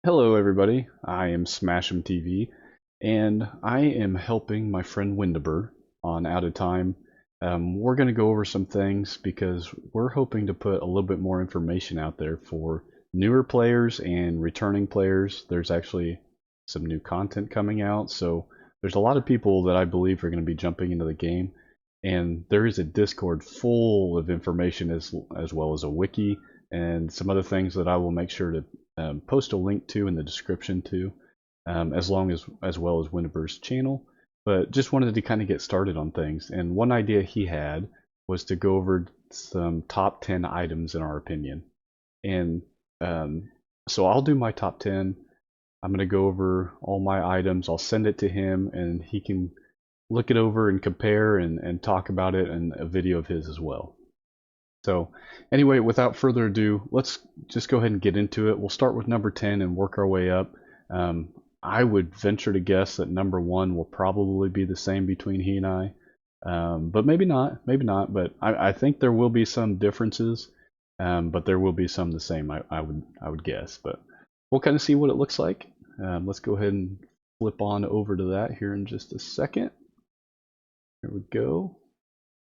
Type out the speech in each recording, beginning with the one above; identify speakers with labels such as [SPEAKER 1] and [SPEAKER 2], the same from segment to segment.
[SPEAKER 1] Hello everybody, I am SmashemTV, and I am helping my friend Windaburr on Out of Time. We're going to go over some things because we're hoping to put a little bit more information out there for newer players and returning players. There's actually some new content coming out, so there's a lot of people that I believe are going to be jumping into the game, and there is a Discord full of information as well as a wiki and some other things that I will make sure to post a link to in the description too, as well as Windaburr's channel. But just wanted to kind of get started on things. And one idea he had was to go over some top 10 items in our opinion. And so I'll do my top 10. I'm going to go over all my items. I'll send it to him and he can look it over and compare and talk about it in a video of his as well. So anyway, without further ado, let's just go ahead and get into it. We'll start with number 10 and work our way up. I would venture to guess that number 1 will probably be the same between he and I. But maybe not, but I think there will be some differences, but there will be some the same, I would guess. But we'll kind of see what it looks like. Let's go ahead and flip on over to that here in just a second. Here we go.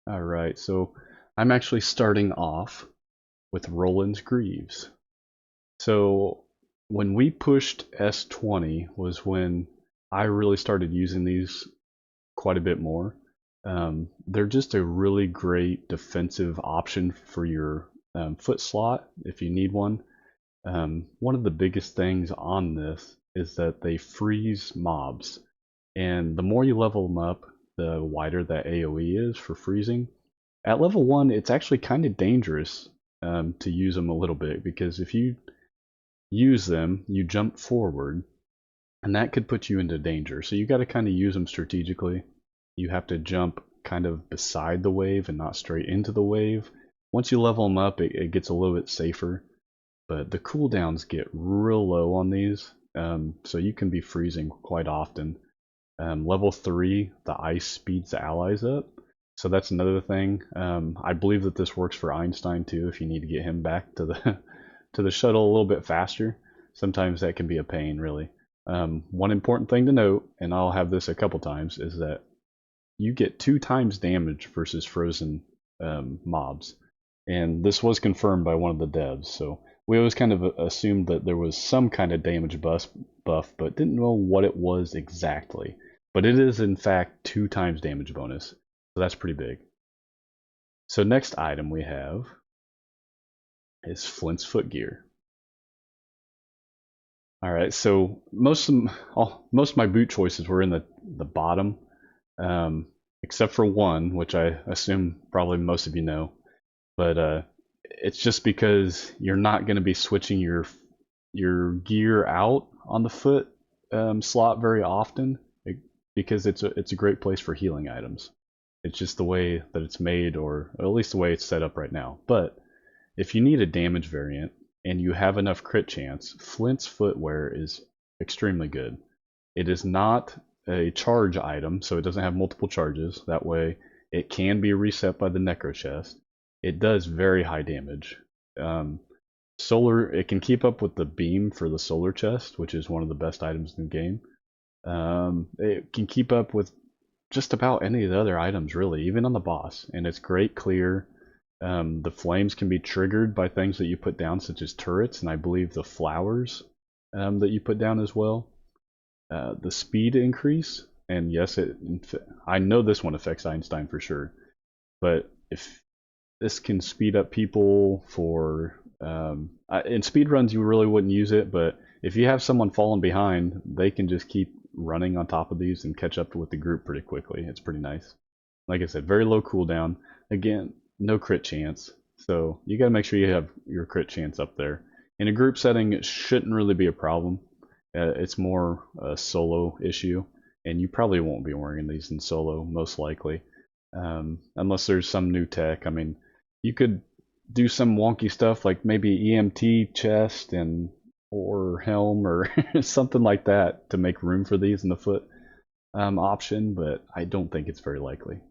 [SPEAKER 1] All right, so I'm actually starting off with Roland's Greaves. So when we pushed S20 was when I really started using these quite a bit more. They're just a really great defensive option for your foot slot if you need one. One of the biggest things on this is that they freeze mobs, and the more you level them up, the wider that AoE is for freezing. At level 1, it's actually kind of dangerous to use them a little bit, because if you use them, you jump forward, and that could put you into danger. So you got to kind of use them strategically. You have to jump kind of beside the wave and not straight into the wave. Once you level them up, it gets a little bit safer, but the cooldowns get real low on these, so you can be freezing quite often. Level 3, the ice speeds the allies up. So that's another thing. I believe that this works for Einstein too. If you need to get him back to the to the shuttle a little bit faster, sometimes that can be a pain, really. One important thing to note, and I'll have this a couple times, is that you get 2 times damage versus frozen mobs, and this was confirmed by one of the devs. So we always kind of assumed that there was some kind of damage buff, but didn't know what it was exactly. But it is in fact 2 times damage bonus. So that's pretty big. So next item we have is Flint's footgear. All right, so most of my boot choices were in the bottom, except for one, which I assume probably most of you know. But it's just because you're not going to be switching your gear out on the foot slot very often, because it's a great place for healing items. It's just the way that it's made, or at least the way it's set up right now. But if you need a damage variant and you have enough crit chance, Flint's footwear is extremely good. It is not a charge item, so it doesn't have multiple charges. That way it can be reset by the necro chest. It does very high damage. It can keep up with the beam for the solar chest, which is one of the best items in the game. It can keep up with just about any of the other items, really, even on the boss, and it's great clear. The flames can be triggered by things that you put down, such as turrets, and I believe the flowers that you put down as well. The speed increase, and yes, I know this one affects Einstein for sure, but if this can speed up people for in speed runs, you really wouldn't use it, but if you have someone falling behind, they can just keep running on top of these and catch up with the group pretty quickly. It's pretty nice. Like I said, very low cooldown. Again, no crit chance, so you got to make sure you have your crit chance up there. In a group setting, it shouldn't really be a problem. It's more a solo issue, and you probably won't be wearing these in solo, most likely, unless there's some new tech. I mean, you could do some wonky stuff like maybe EMT chest or helm or something like that to make room for these in the foot option, but I don't think it's very likely.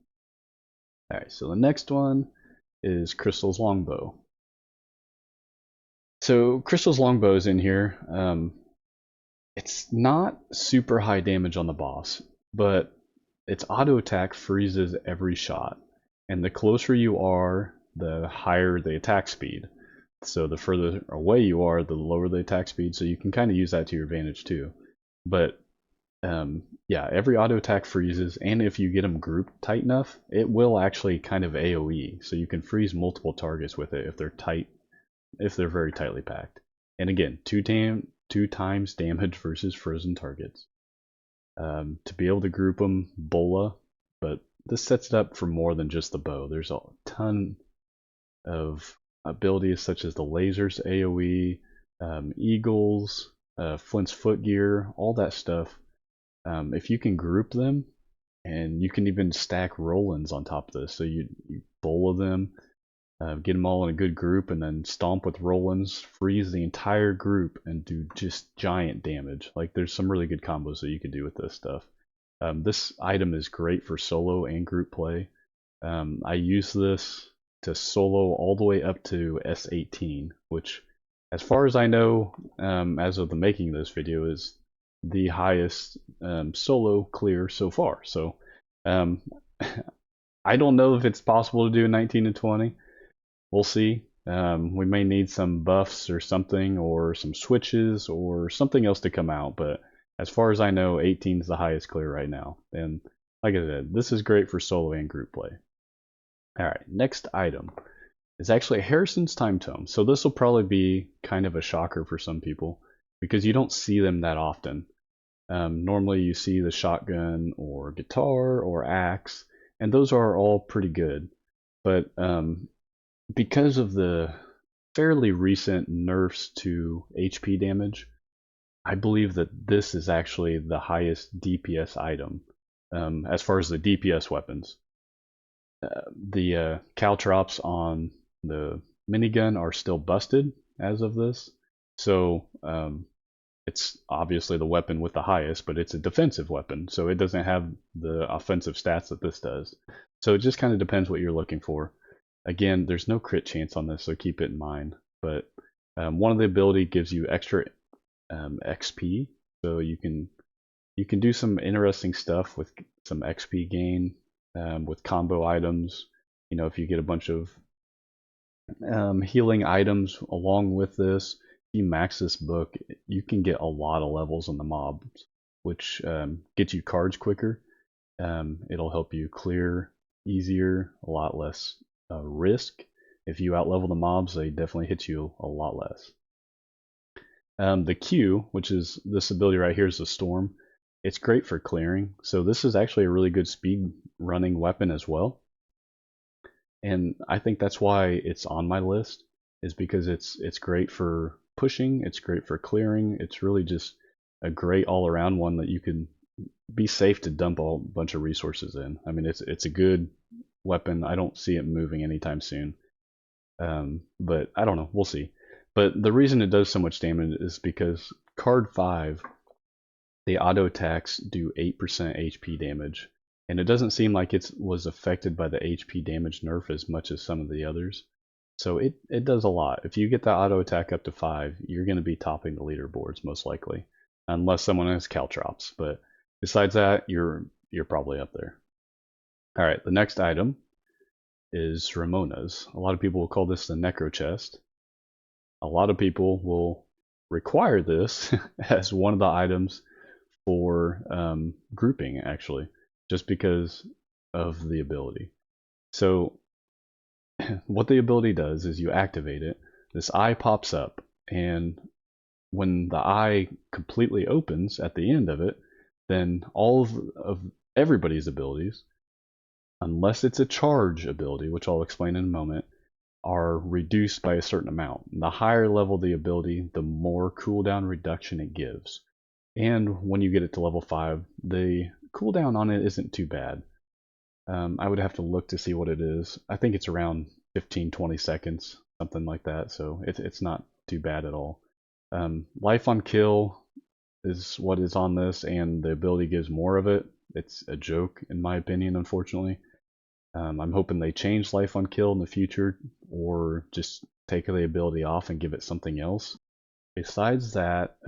[SPEAKER 1] Alright, so the next one is Crystal's Longbow. So Crystal's Longbow is in here. It's not super high damage on the boss, but its auto attack freezes every shot. And the closer you are, the higher the attack speed. So the further away you are, the lower the attack speed. So you can kind of use that to your advantage too. But yeah, every auto attack freezes, and if you get them grouped tight enough, it will actually kind of AoE. So you can freeze multiple targets with it if they're tight, if they're very tightly packed. And again, two times damage versus frozen targets. To be able to group them, Bola, but this sets it up for more than just the bow. There's a ton of abilities such as the lasers AoE, eagles, Flint's foot gear, all that stuff. If you can group them, and you can even stack Rollins on top of this, so you Bola them, get them all in a good group, and then stomp with Rollins, freeze the entire group, and do just giant damage. Like, there's some really good combos that you can do with this stuff. This item is great for solo and group play. I use this to solo all the way up to S18, which, as far as I know, as of the making of this video, is the highest solo clear so far. So I don't know if it's possible to do 19 and 20. We'll see. We may need some buffs or something, or some switches, or something else to come out. But as far as I know, 18 is the highest clear right now. And like I said, this is great for solo and group play. Alright, next item is actually Harrison's Time Tome. So this will probably be kind of a shocker for some people, because you don't see them that often. Normally you see the shotgun or guitar or axe, and those are all pretty good. But because of the fairly recent nerfs to HP damage, I believe that this is actually the highest DPS item as far as the DPS weapons. The caltrops on the minigun are still busted as of this, so it's obviously the weapon with the highest, but it's a defensive weapon, so it doesn't have the offensive stats that this does. So it just kind of depends what you're looking for. Again, there's no crit chance on this, so keep it in mind. But one of the ability gives you extra XP, so you can do some interesting stuff with some XP gain with combo items. You know, if you get a bunch of healing items along with this, if you max this book, you can get a lot of levels on the mobs, which gets you cards quicker. It'll help you clear easier, a lot less risk. If you outlevel the mobs, they definitely hit you a lot less. The Q, which is this ability right here, is the Storm. It's great for clearing, so this is actually a really good speed running weapon as well. And I think that's why it's on my list, is because it's great for pushing, it's great for clearing, it's really just a great all-around one that you can be safe to dump a bunch of resources in. I mean, it's a good weapon. I don't see it moving anytime soon. But I don't know, we'll see. But the reason it does so much damage is because card 5, the auto attacks do 8% HP damage, and it doesn't seem like it was affected by the HP damage nerf as much as some of the others. So it does a lot. If you get the auto attack up to 5, you're going to be topping the leaderboards most likely, unless someone has caltrops. But besides that, you're probably up there. All right, the next item is Ramona's. A lot of people will call this the Necro Chest. A lot of people will require this as one of the items for grouping, actually, just because of the ability. So what the ability does is you activate it, this eye pops up, and when the eye completely opens at the end of it, then all of everybody's abilities, unless it's a charge ability, which I'll explain in a moment, are reduced by a certain amount. And the higher level the ability, the more cooldown reduction it gives. And when you get it to level 5, the cooldown on it isn't too bad. I would have to look to see what it is. I think it's around 15-20 seconds, something like that, so it's not too bad at all. Life on kill is what is on this, and the ability gives more of it. It's a joke, in my opinion, unfortunately. I'm hoping they change life on kill in the future, or just take the ability off and give it something else. Besides that,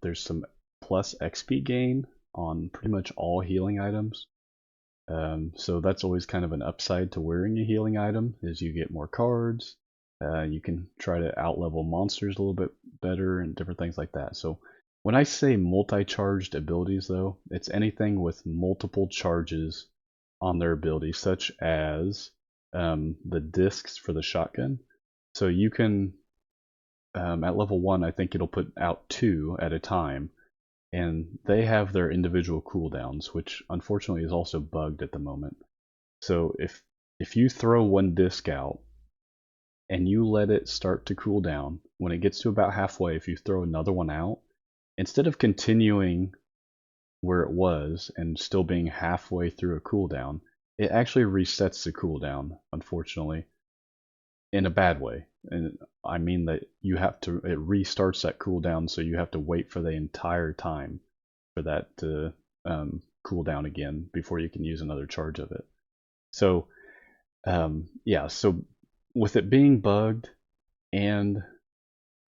[SPEAKER 1] there's some plus XP gain on pretty much all healing items. So that's always kind of an upside to wearing a healing item, is you get more cards. You can try to outlevel monsters a little bit better and different things like that. So when I say multi-charged abilities, though, it's anything with multiple charges on their abilities, such as the discs for the shotgun. So you can, at level 1, I think it'll put out 2 at a time, and they have their individual cooldowns, which unfortunately is also bugged at the moment. So if you throw one disc out and you let it start to cool down, when it gets to about halfway, if you throw another one out, instead of continuing where it was and still being halfway through a cooldown, it actually resets the cooldown, unfortunately, in a bad way. And I mean that it restarts that cooldown, so you have to wait for the entire time for that to cool down again before you can use another charge of it. So yeah, so with it being bugged and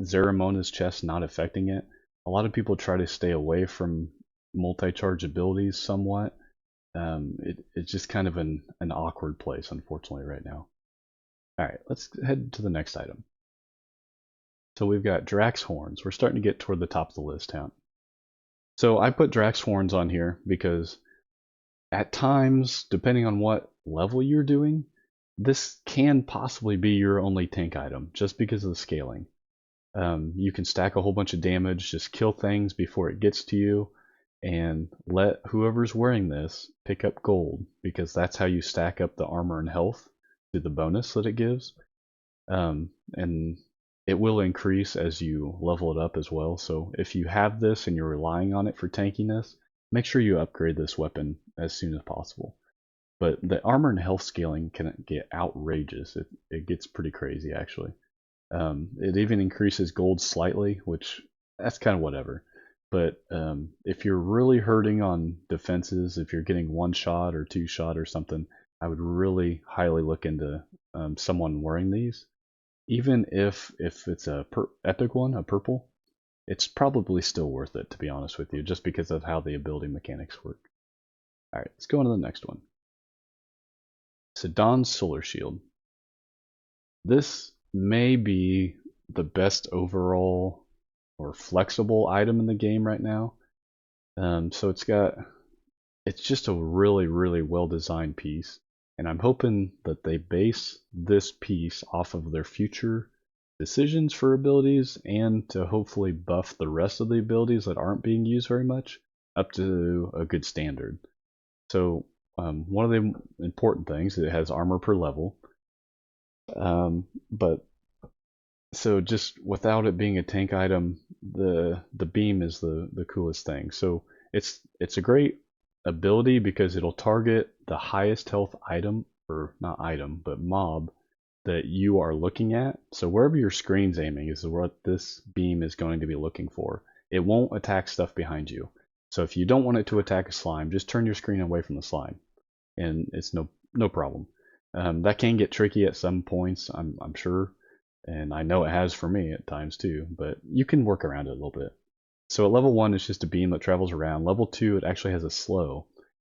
[SPEAKER 1] Zeramona's chest not affecting it, a lot of people try to stay away from multi-charge abilities somewhat. It's just kind of an awkward place, unfortunately, right now. Alright, let's head to the next item. So we've got Drax Horns. We're starting to get toward the top of the list, huh? So I put Drax Horns on here because at times, depending on what level you're doing, this can possibly be your only tank item, just because of the scaling. You can stack a whole bunch of damage, just kill things before it gets to you, and let whoever's wearing this pick up gold, because that's how you stack up the armor and health through the bonus that it gives. And it will increase as you level it up as well. So if you have this and you're relying on it for tankiness, make sure you upgrade this weapon as soon as possible. But the armor and health scaling can get outrageous. It gets pretty crazy, actually. It even increases gold slightly, which that's kind of whatever. But if you're really hurting on defenses, if you're getting one shot or two shot or something, I would really highly look into someone wearing these. Even if it's a epic one, a purple, it's probably still worth it, to be honest with you, just because of how the ability mechanics work. Alright, let's go on to the next one. Sedan's Solar Shield. This may be the best overall or flexible item in the game right now. So it's just a really, really well designed piece. And I'm hoping that they base this piece off of their future decisions for abilities, and to hopefully buff the rest of the abilities that aren't being used very much up to a good standard. So one of the important things, it has armor per level. But so just without it being a tank item, the beam is the coolest thing. So it's a great ability because it'll target the highest health item, or not item, but mob that you are looking at. So wherever your screen's aiming is what this beam is going to be looking for. It won't attack stuff behind you. So if you don't want it to attack a slime, just turn your screen away from the slime, and it's no problem. That can get tricky at some points, I'm sure, and I know it has for me at times too, but you can work around it a little bit. So at level 1, it's just a beam that travels around. Level 2, it actually has a slow.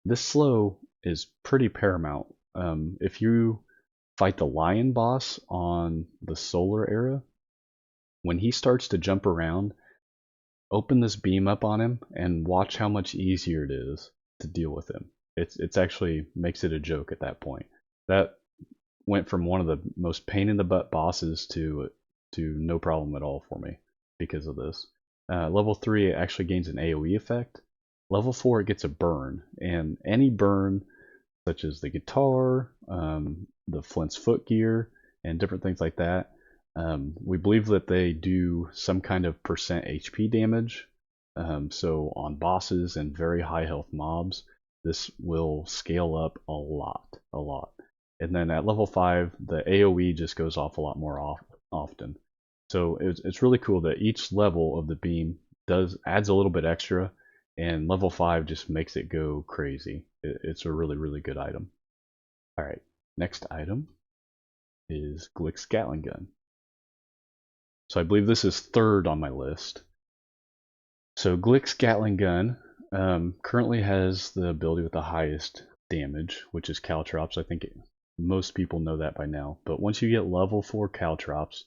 [SPEAKER 1] This slow is pretty paramount. If you fight the lion boss on the solar era, when he starts to jump around, open this beam up on him and watch how much easier it is to deal with him. It's actually makes it a joke at that point. That went from one of the most pain in the butt bosses to no problem at all for me because of this. Level 3, it actually gains an AoE effect. Level 4, it gets a burn, and any burn, such as the guitar, the Flint's foot gear, and different things like that, we believe that they do some kind of percent HP damage. So on bosses and very high health mobs, this will scale up a lot. And then at level 5, the AoE just goes off a lot more often. So it's really cool that each level of the beam adds a little bit extra, and level 5 just makes it go crazy. It's a really, really good item. Alright, next item is Glick's Gatling Gun. So I believe this is third on my list. So Glick's Gatling gun currently has the ability with the highest damage, which is caltrops. I think most people know that by now. But once you get level 4 caltrops,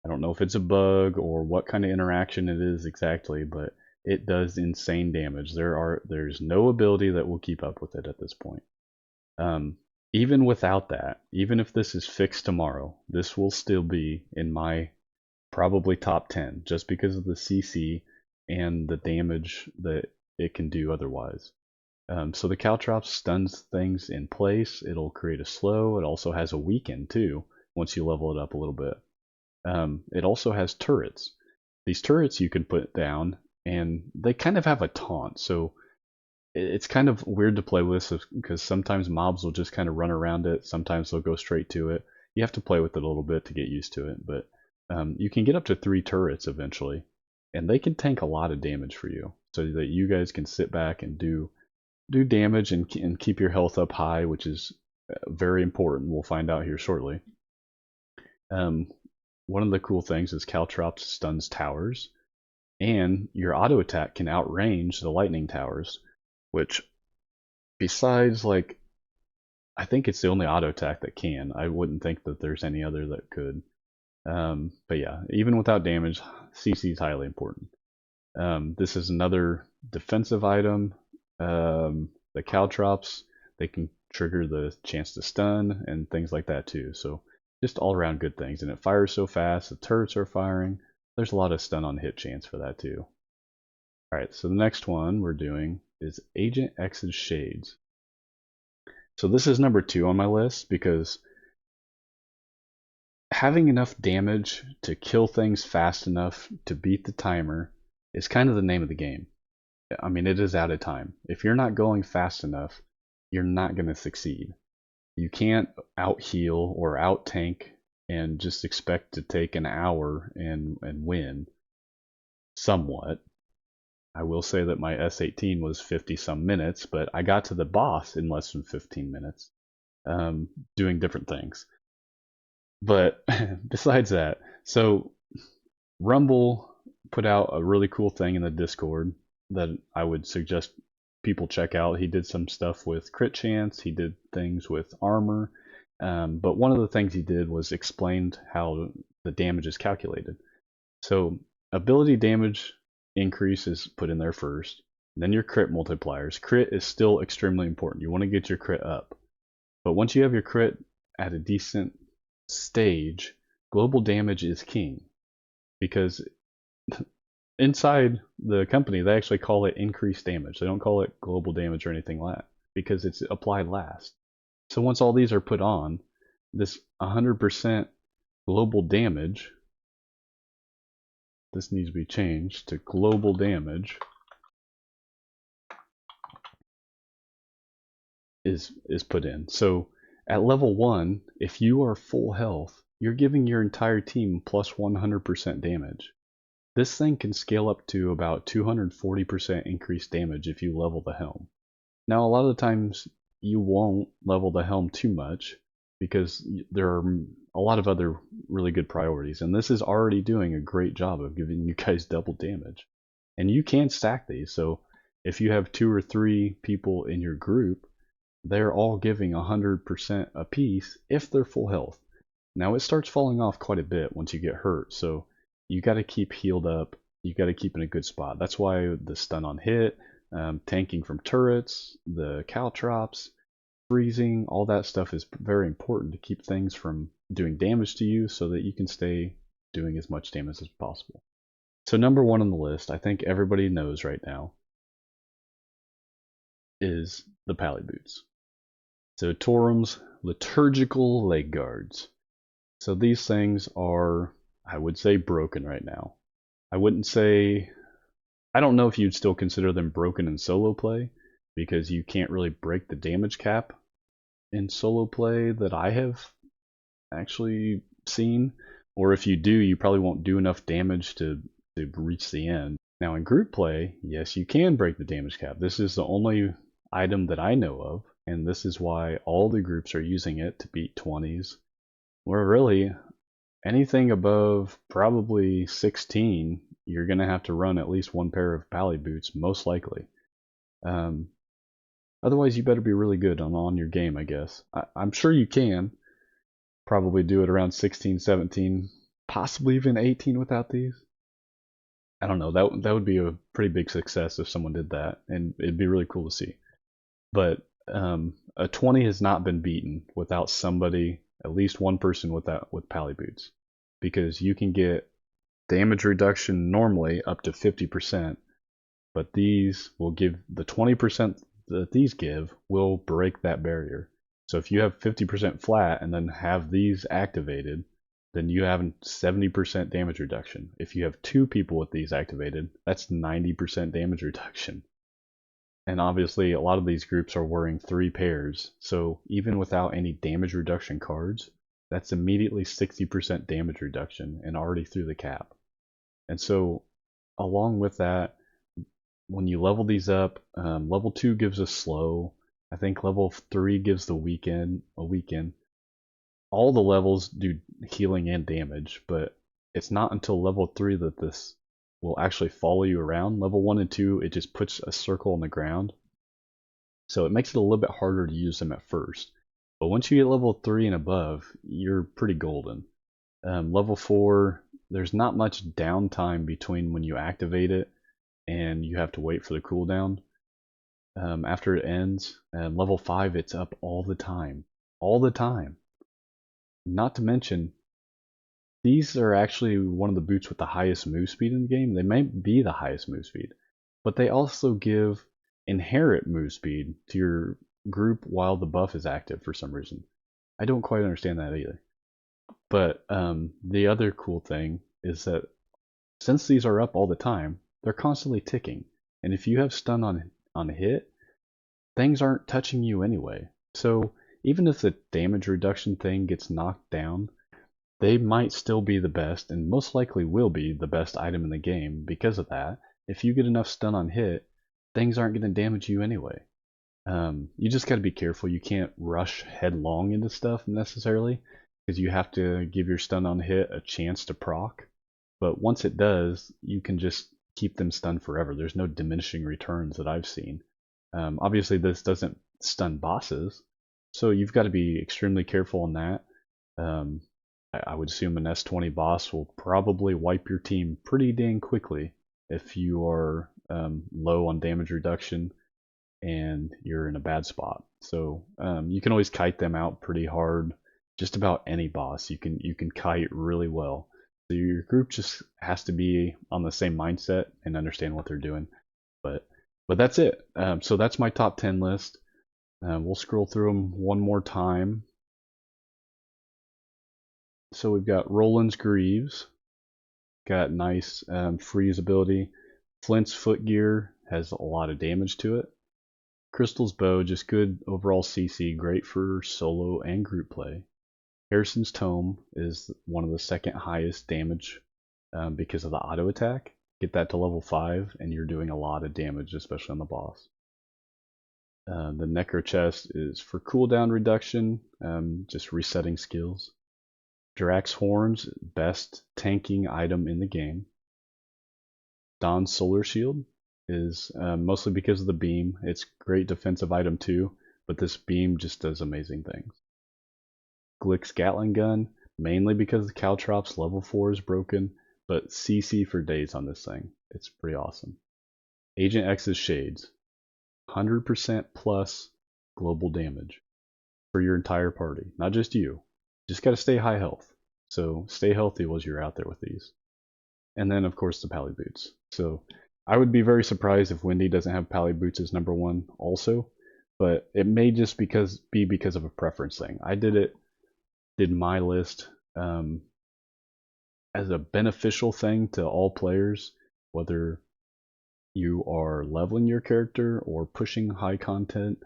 [SPEAKER 1] I don't know if it's a bug or what kind of interaction it is exactly, but it does insane damage. There's no ability that will keep up with it at this point. Even without that, even if this is fixed tomorrow, this will still be in my probably top 10 just because of the CC and the damage that it can do otherwise. So the caltrops stuns things in place. It'll create a slow. It also has a weaken too once you level it up a little bit. It also has turrets. These turrets you can put down, and they kind of have a taunt. So it's kind of weird to play with because sometimes mobs will just kind of run around it. Sometimes they'll go straight to it. You have to play with it a little bit to get used to it. But you can get up to 3 turrets eventually, and they can tank a lot of damage for you, so that you guys can sit back and do damage and keep your health up high, which is very important. We'll find out here shortly. One of the cool things is caltrops stuns towers, and your auto attack can outrange the lightning towers, which, besides, like, I think it's the only auto attack that can. I wouldn't think that there's any other that could. But yeah, even without damage, CC is highly important. This is another defensive item. The caltrops, they can trigger the chance to stun and things like that too. So just all around good things. And it fires so fast, the turrets are firing. There's a lot of stun on hit chance for that too. Alright, so the next one we're doing is Agent X's Shades. So this is number 2 on my list because having enough damage to kill things fast enough to beat the timer is kind of the name of the game. I mean, it is out of time. If you're not going fast enough, you're not going to succeed. You can't out heal or out tank and just expect to take an hour and win somewhat. I will say that my S18 was 50 some minutes, but I got to the boss in less than 15 minutes, doing different things. But besides that, so Rumble put out a really cool thing in the Discord that I would suggest people check out. He did some stuff with crit chance, he did things with armor, but one of the things he did was explained how the damage is calculated. So ability damage increase is put in there first, then your crit multipliers. Crit is still extremely important. You want to get your crit up. But once you have your crit at a decent stage, global damage is king. Because inside the company, they actually call it increased damage. They don't call it global damage or anything like that because it's applied last. So once all these are put on, this 100% global damage, this needs to be changed to global damage, is put in. So at level 1, if you are full health, you're giving your entire team plus 100% damage. This thing can scale up to about 240% increased damage if you level the helm. Now, a lot of the times you won't level the helm too much because there are a lot of other really good priorities, and this is already doing a great job of giving you guys double damage. And you can stack these, so if you have 2 or 3 people in your group, they're all giving 100% apiece if they're full health. Now it starts falling off quite a bit once you get hurt, so you got to keep healed up. You got to keep in a good spot. That's why the stun on hit, tanking from turrets, the caltrops, freezing, all that stuff is very important to keep things from doing damage to you so that you can stay doing as much damage as possible. So number 1 on the list, I think everybody knows right now, is the Pally Boots. So Torum's liturgical leg guards. So these things are, I would say, broken right now. I wouldn't say, I don't know if you'd still consider them broken in solo play, because you can't really break the damage cap in solo play that I have actually seen. Or if you do, you probably won't do enough damage to reach the end. Now in group play, yes, you can break the damage cap. This is the only item that I know of, and this is why all the groups are using it to beat 20s. Where really, anything above probably 16 you're going to have to run at least one pair of pally boots, most likely. Um, Otherwise, you better be really good on your game, I guess. I'm sure you can probably do it around 16, 17, possibly even 18 without these. I don't know. That would be a pretty big success if someone did that, and it'd be really cool to see. But a 20 has not been beaten without somebody, at least one person with pally boots, because you can get damage reduction normally up to 50%, but these will give the 20% that these give will break that barrier. So if you have 50% flat and then have these activated, then you have 70% damage reduction. If you have two people with these activated, that's 90% damage reduction. And obviously, a lot of these groups are wearing 3 pairs, so even without any damage reduction cards, that's immediately 60% damage reduction and already through the cap. And so, along with that, when you level these up, level 2 gives a slow. I think level 3 gives a weaken. All the levels do healing and damage, but it's not until level 3 that this will actually follow you around. Level 1 and 2, it just puts a circle on the ground. So it makes it a little bit harder to use them at first. But once you get level 3 and above, you're pretty golden. Level 4, there's not much downtime between when you activate it and you have to wait for the cooldown. After it ends, level 5, it's up all the time. All the time. Not to mention, these are actually one of the boots with the highest move speed in the game. They might be the highest move speed, but they also give inherent move speed to your group while the buff is active for some reason. I don't quite understand that either. But the other cool thing is that since these are up all the time, they're constantly ticking. And if you have stun on hit, things aren't touching you anyway. So even if the damage reduction thing gets knocked down, they might still be the best, and most likely will be the best item in the game because of that. If you get enough stun on hit, things aren't going to damage you anyway. You just got to be careful. You can't rush headlong into stuff necessarily, because you have to give your stun on hit a chance to proc. But once it does, you can just keep them stunned forever. There's no diminishing returns that I've seen. Obviously, this doesn't stun bosses, so you've got to be extremely careful on that. I would assume an S20 boss will probably wipe your team pretty dang quickly if you are low on damage reduction and you're in a bad spot. So you can always kite them out pretty hard. Just about any boss you can kite really well. So your group just has to be on the same mindset and understand what they're doing. But that's it. So that's my top 10 list. We'll scroll through them one more time. So we've got Roland's Greaves, got nice freeze ability. Flint's foot gear has a lot of damage to it. Crystal's bow, just good overall CC, great for solo and group play. Harrison's tome is one of the second highest damage because of the auto attack. Get that to level 5 and you're doing a lot of damage, especially on the boss. The Necro chest is for cooldown reduction, just resetting skills. Drax Horns, best tanking item in the game. Don's Solar Shield is mostly because of the beam. It's great defensive item too, but this beam just does amazing things. Glick's Gatling Gun, mainly because the Caltrops level 4 is broken, but CC for days on this thing. It's pretty awesome. Agent X's Shades, 100% plus global damage for your entire party, not just you. Just got to stay high health. So stay healthy while you're out there with these. And then, of course, the Pally Boots. So I would be very surprised if Windi doesn't have Pally Boots as number 1 also. But it may just be because of a preference thing. I did my list as a beneficial thing to all players, whether you are leveling your character or pushing high content.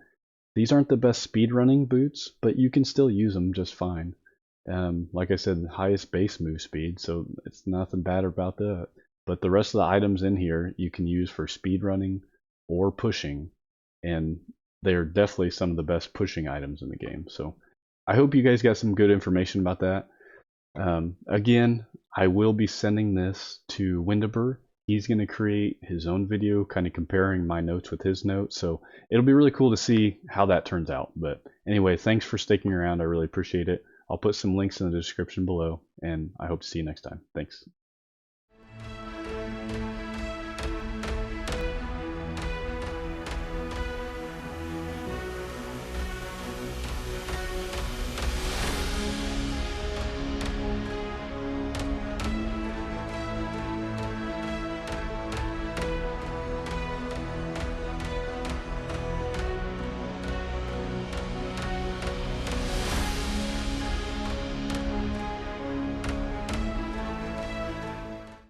[SPEAKER 1] These aren't the best speedrunning boots, but you can still use them just fine. Like I said, highest base move speed, so it's nothing bad about that. But the rest of the items in here you can use for speedrunning or pushing, and they're definitely some of the best pushing items in the game. So I hope you guys got some good information about that. Again, I will be sending this to Windaburr. He's going to create his own video kind of comparing my notes with his notes. So it'll be really cool to see how that turns out. But anyway, thanks for sticking around. I really appreciate it. I'll put some links in the description below, and I hope to see you next time. Thanks.